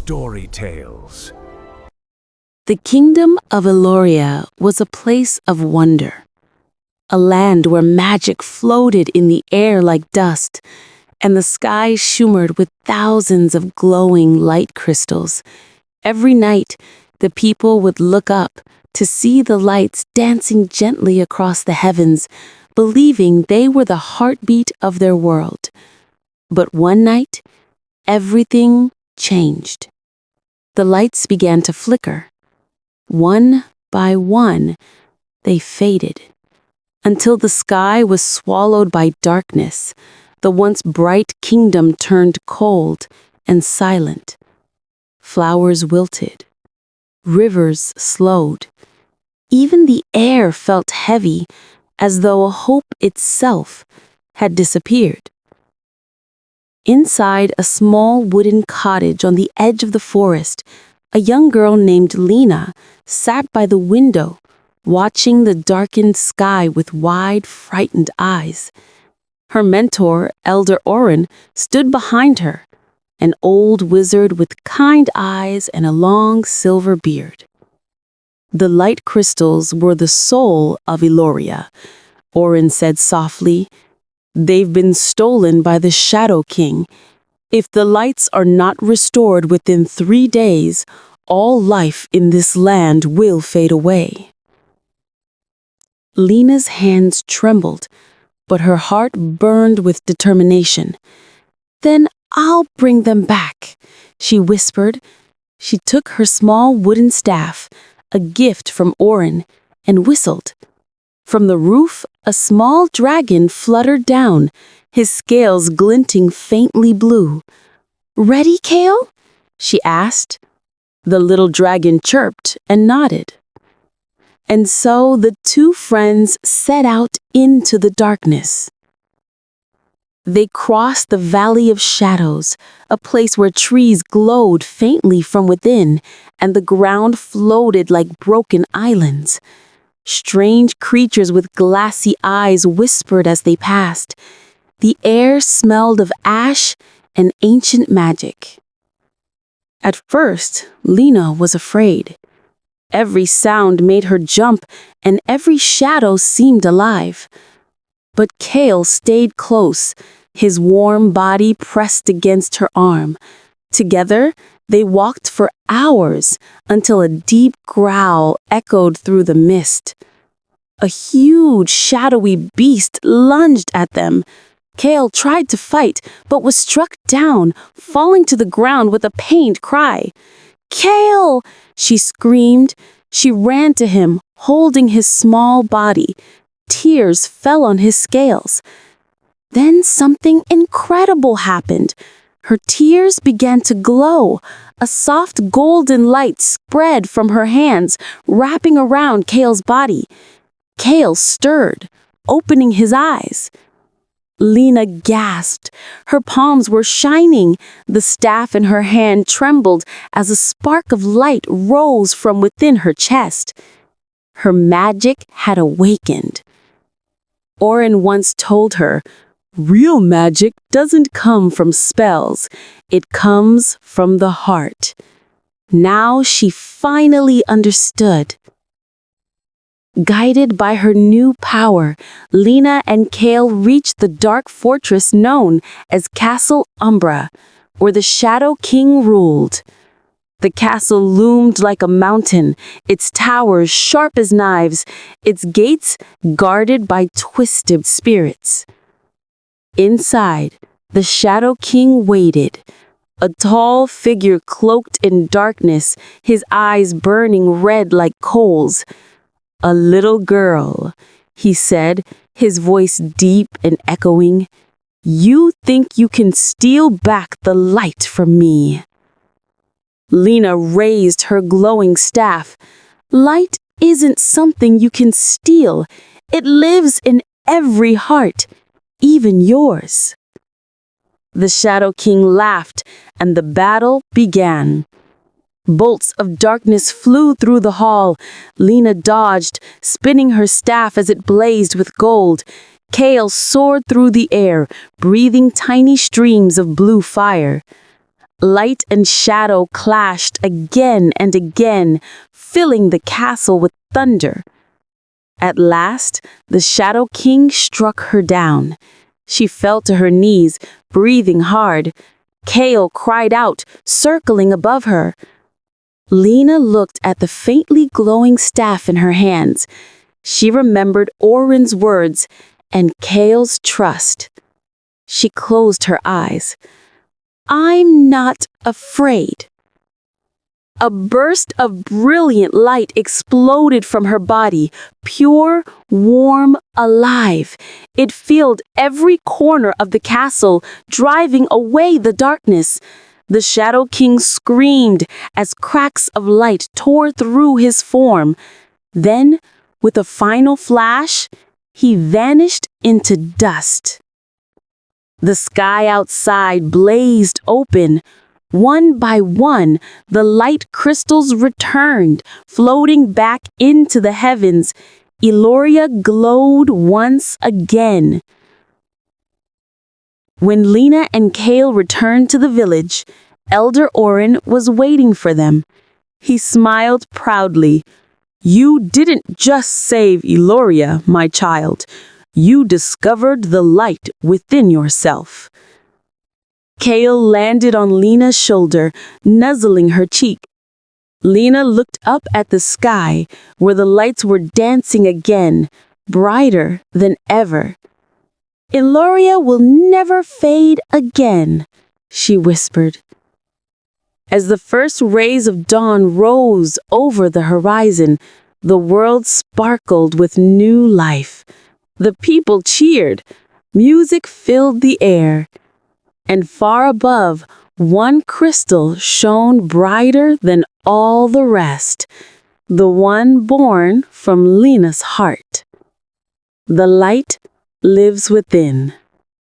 story tales. The kingdom of Eloria was a place of wonder, a land where magic floated in the air like dust, and the sky shimmered with thousands of glowing light crystals. Every night, the people would look up to see the lights dancing gently across the heavens, believing they were the heartbeat of their world. But one night, everything changed. The lights began to flicker. One by one, they faded, until the sky was swallowed by darkness. The once bright kingdom turned cold and silent. Flowers wilted. Rivers slowed. Even the air felt heavy, as though hope itself had disappeared. Inside a small wooden cottage on the edge of the forest, a young girl named Lina sat by the window, watching the darkened sky with wide, frightened eyes. Her mentor, Elder Oren, stood behind her, an old wizard with kind eyes and a long silver beard. The light crystals were the soul of Eloria, Oren said softly. They've been stolen by the Shadow King. If the lights are not restored within 3 days, all life in this land will fade away. Lina's hands trembled, but her heart burned with determination. Then I'll bring them back, she whispered. She took her small wooden staff, a gift from Oren, and whistled. From the roof, a small dragon fluttered down, his scales glinting faintly blue. "Ready, Kael?" she asked. The little dragon chirped and nodded. And so the two friends set out into the darkness. They crossed the Valley of Shadows, a place where trees glowed faintly from within, and the ground floated like broken islands. Strange creatures with glassy eyes whispered as they passed. The air smelled of ash and ancient magic. At first, Lina was afraid. Every sound made her jump, and every shadow seemed alive. But Kael stayed close, his warm body pressed against her arm. Together, they walked for hours until a deep growl echoed through the mist. A huge, shadowy beast lunged at them. Kael tried to fight, but was struck down, falling to the ground with a pained cry. "Kael!" she screamed. She ran to him, holding his small body. Tears fell on his scales. Then something incredible happened. Her tears began to glow. A soft golden light spread from her hands, wrapping around Kael's body. Kael stirred, opening his eyes. Lina gasped. Her palms were shining. The staff in her hand trembled as a spark of light rose from within her chest. Her magic had awakened. Oren once told her, "Real magic doesn't come from spells. It comes from the heart." Now she finally understood. Guided by her new power, Lina and Kael reached the dark fortress known as Castle Umbra, where the Shadow King ruled. The castle loomed like a mountain, its towers sharp as knives, its gates guarded by twisted spirits. Inside, the Shadow King waited, a tall figure cloaked in darkness, his eyes burning red like coals. "A little girl," he said, his voice deep and echoing. "You think you can steal back the light from me." Lina raised her glowing staff. "Light isn't something you can steal. It lives in every heart, even yours." The Shadow King laughed, and the battle began. Bolts of darkness flew through the hall. Lina dodged, spinning her staff as it blazed with gold. Kael soared through the air, breathing tiny streams of blue fire. Light and shadow clashed again and again, filling the castle with thunder. At last, the Shadow King struck her down. She fell to her knees, breathing hard. Kael cried out, circling above her. Lina looked at the faintly glowing staff in her hands. She remembered Orin's words and Kael's trust. She closed her eyes. "I'm not afraid." A burst of brilliant light exploded from her body, pure, warm, alive. It filled every corner of the castle, driving away the darkness. The Shadow King screamed as cracks of light tore through his form. Then, with a final flash, he vanished into dust. The sky outside blazed open. One by one, the light crystals returned, floating back into the heavens. Eloria glowed once again. When Lina and Kael returned to the village, Elder Orin was waiting for them. He smiled proudly. "You didn't just save Eloria, my child. You discovered the light within yourself." Kael landed on Lina's shoulder, nuzzling her cheek. Lina looked up at the sky, where the lights were dancing again, brighter than ever. "Eloria will never fade again," she whispered. As the first rays of dawn rose over the horizon, the world sparkled with new life. The people cheered. Music filled the air. And far above, one crystal shone brighter than all the rest, the one born from Lina's heart. The light lives within.